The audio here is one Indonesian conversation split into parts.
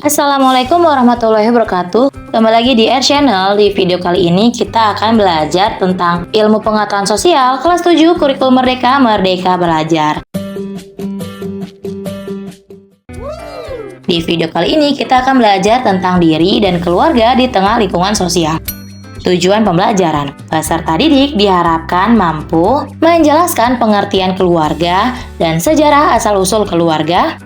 Assalamualaikum warahmatullahi wabarakatuh. Kembali lagi di Air Channel. Di video kali ini kita akan belajar tentang ilmu pengetahuan sosial kelas 7 kurikulum Merdeka Merdeka Belajar. Di video kali ini kita akan belajar tentang diri dan keluarga di tengah lingkungan sosial. Tujuan pembelajaran, peserta didik diharapkan mampu menjelaskan pengertian keluarga dan sejarah asal-usul keluarga,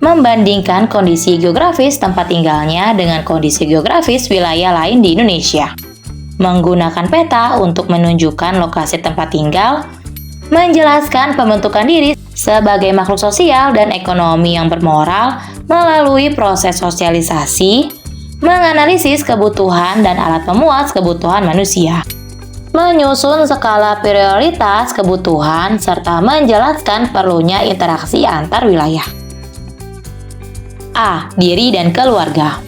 membandingkan kondisi geografis tempat tinggalnya dengan kondisi geografis wilayah lain di Indonesia, menggunakan peta untuk menunjukkan lokasi tempat tinggal, menjelaskan pembentukan diri sebagai makhluk sosial dan ekonomi yang bermoral melalui proses sosialisasi, menganalisis kebutuhan dan alat pemuas kebutuhan manusia, menyusun skala prioritas kebutuhan, serta menjelaskan perlunya interaksi antar wilayah. A. Diri dan keluarga.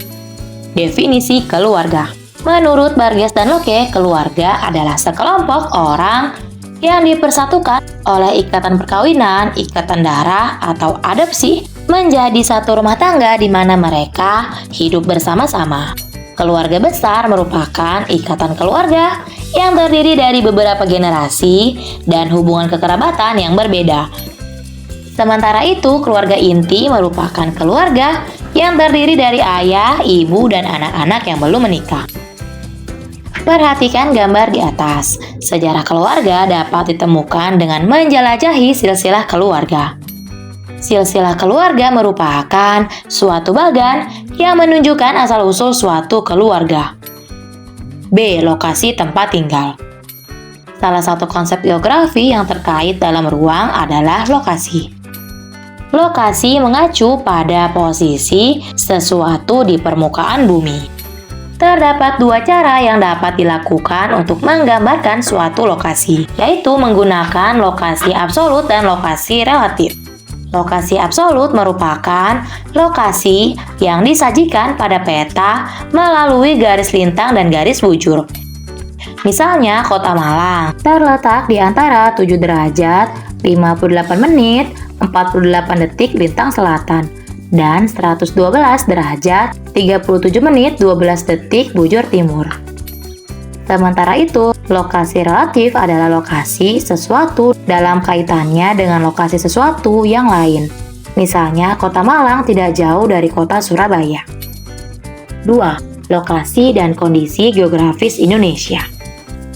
Definisi keluarga. Menurut Barges dan Locke, keluarga adalah sekelompok orang yang dipersatukan oleh ikatan perkawinan, ikatan darah, atau adopsi menjadi satu rumah tangga di mana mereka hidup bersama-sama. Keluarga besar merupakan ikatan keluarga yang terdiri dari beberapa generasi dan hubungan kekerabatan yang berbeda. Sementara itu, keluarga inti merupakan keluarga yang terdiri dari ayah, ibu, dan anak-anak yang belum menikah. Perhatikan gambar di atas. Sejarah keluarga dapat ditemukan dengan menjelajahi silsilah keluarga. Silsilah keluarga merupakan suatu bagan yang menunjukkan asal-usul suatu keluarga. B. Lokasi tempat tinggal. Salah satu konsep geografi yang terkait dalam ruang adalah lokasi. Lokasi mengacu pada posisi sesuatu di permukaan bumi. Terdapat dua cara yang dapat dilakukan untuk menggambarkan suatu lokasi, yaitu menggunakan lokasi absolut dan lokasi relatif. Lokasi absolut merupakan lokasi yang disajikan pada peta melalui garis lintang dan garis bujur. Misalnya, Kota Malang terletak di antara 7 derajat 58 menit 48 detik lintang selatan dan 112 derajat 37 menit 12 detik bujur timur. Sementara itu, lokasi relatif adalah lokasi sesuatu dalam kaitannya dengan lokasi sesuatu yang lain. Misalnya, Kota Malang tidak jauh dari Kota Surabaya. 2. Lokasi dan kondisi geografis Indonesia.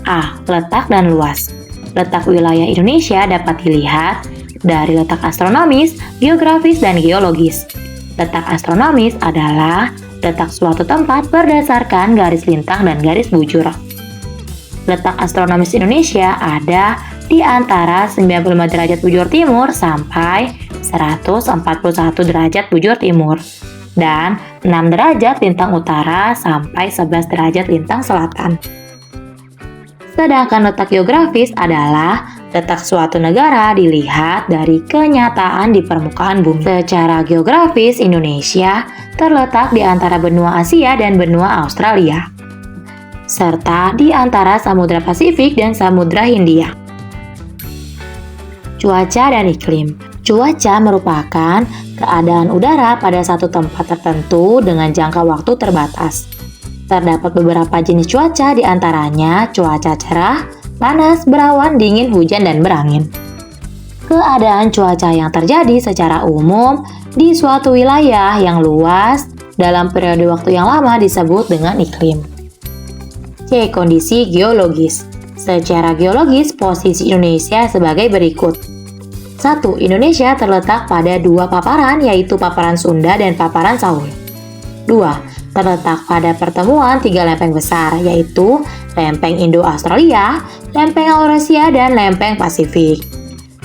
A. Letak dan luas. Letak wilayah Indonesia dapat dilihat dari letak astronomis, geografis, dan geologis. Letak astronomis adalah letak suatu tempat berdasarkan garis lintang dan garis bujur. Letak astronomis Indonesia ada di antara 95 derajat bujur timur sampai 141 derajat bujur timur dan 6 derajat lintang utara sampai 11 derajat lintang selatan. Sedangkan letak geografis adalah letak suatu negara dilihat dari kenyataan di permukaan bumi. Secara geografis, Indonesia terletak di antara benua Asia dan benua Australia, serta di antara Samudra Pasifik dan Samudra Hindia. Cuaca dan iklim. Cuaca merupakan keadaan udara pada satu tempat tertentu dengan jangka waktu terbatas. Terdapat beberapa jenis cuaca, di antaranya cuaca cerah, panas, berawan, dingin, hujan, dan berangin. Keadaan cuaca yang terjadi secara umum di suatu wilayah yang luas dalam periode waktu yang lama disebut dengan iklim. C. Kondisi geologis. Secara geologis, posisi Indonesia sebagai berikut. 1. Indonesia terletak pada dua paparan, yaitu paparan Sunda dan paparan Sawi. 2. Terletak pada pertemuan 3 lempeng besar, yaitu lempeng Indo-Australia, lempeng Eurasia, dan lempeng Pasifik.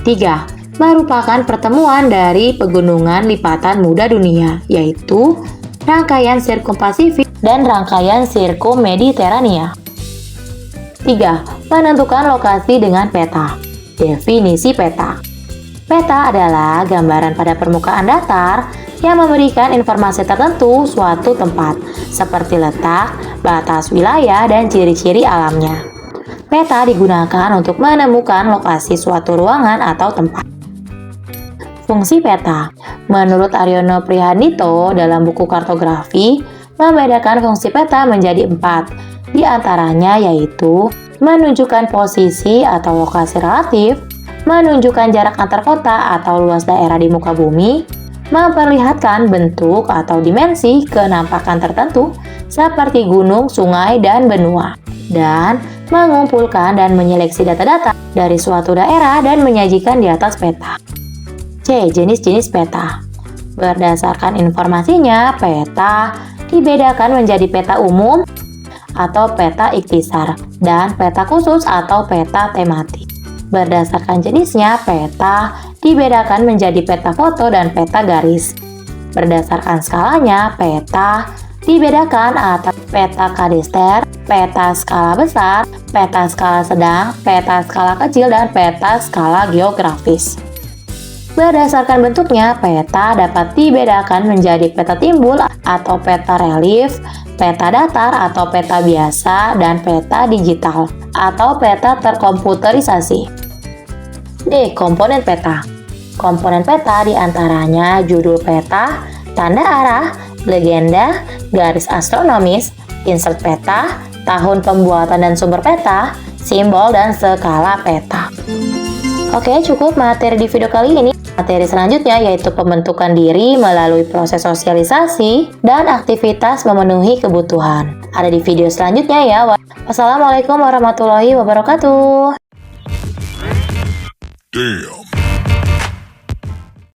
3. Merupakan pertemuan dari pegunungan lipatan muda dunia, yaitu rangkaian sirkum Pasifik dan rangkaian sirkum Mediterania. 3. Menentukan lokasi dengan peta. Definisi peta. Peta adalah gambaran pada permukaan datar yang memberikan informasi tertentu suatu tempat, seperti letak, batas wilayah, dan ciri-ciri alamnya. Peta digunakan untuk menemukan lokasi suatu ruangan atau tempat. Fungsi peta. Menurut Aryono Prihandito dalam buku kartografi, membedakan fungsi peta menjadi 4. Di antaranya yaitu menunjukkan posisi atau lokasi relatif, menunjukkan jarak antar kota atau luas daerah di muka bumi, memperlihatkan bentuk atau dimensi kenampakan tertentu seperti gunung, sungai, dan benua, dan mengumpulkan dan menyeleksi data-data dari suatu daerah dan menyajikan di atas peta. C. Jenis-jenis peta. Berdasarkan informasinya, peta dibedakan menjadi peta umum atau peta ikhtisar dan peta khusus atau peta tematik. Berdasarkan jenisnya, peta dibedakan menjadi peta foto dan peta garis. Berdasarkan skalanya, peta dibedakan atas peta kadaster, peta skala besar, peta skala sedang, peta skala kecil, dan peta skala geografis. Berdasarkan bentuknya, peta dapat dibedakan menjadi peta timbul atau peta relief, peta datar atau peta biasa, dan peta digital atau peta terkomputerisasi. D. Komponen peta. Komponen peta diantaranya judul peta, tanda arah, legenda, garis astronomis, insert peta, tahun pembuatan dan sumber peta, simbol, dan skala peta. Oke, cukup materi di video kali ini. Materi selanjutnya yaitu pembentukan diri melalui proses sosialisasi dan aktivitas memenuhi kebutuhan. Ada di video selanjutnya ya. Wassalamualaikum warahmatullahi wabarakatuh. Damn.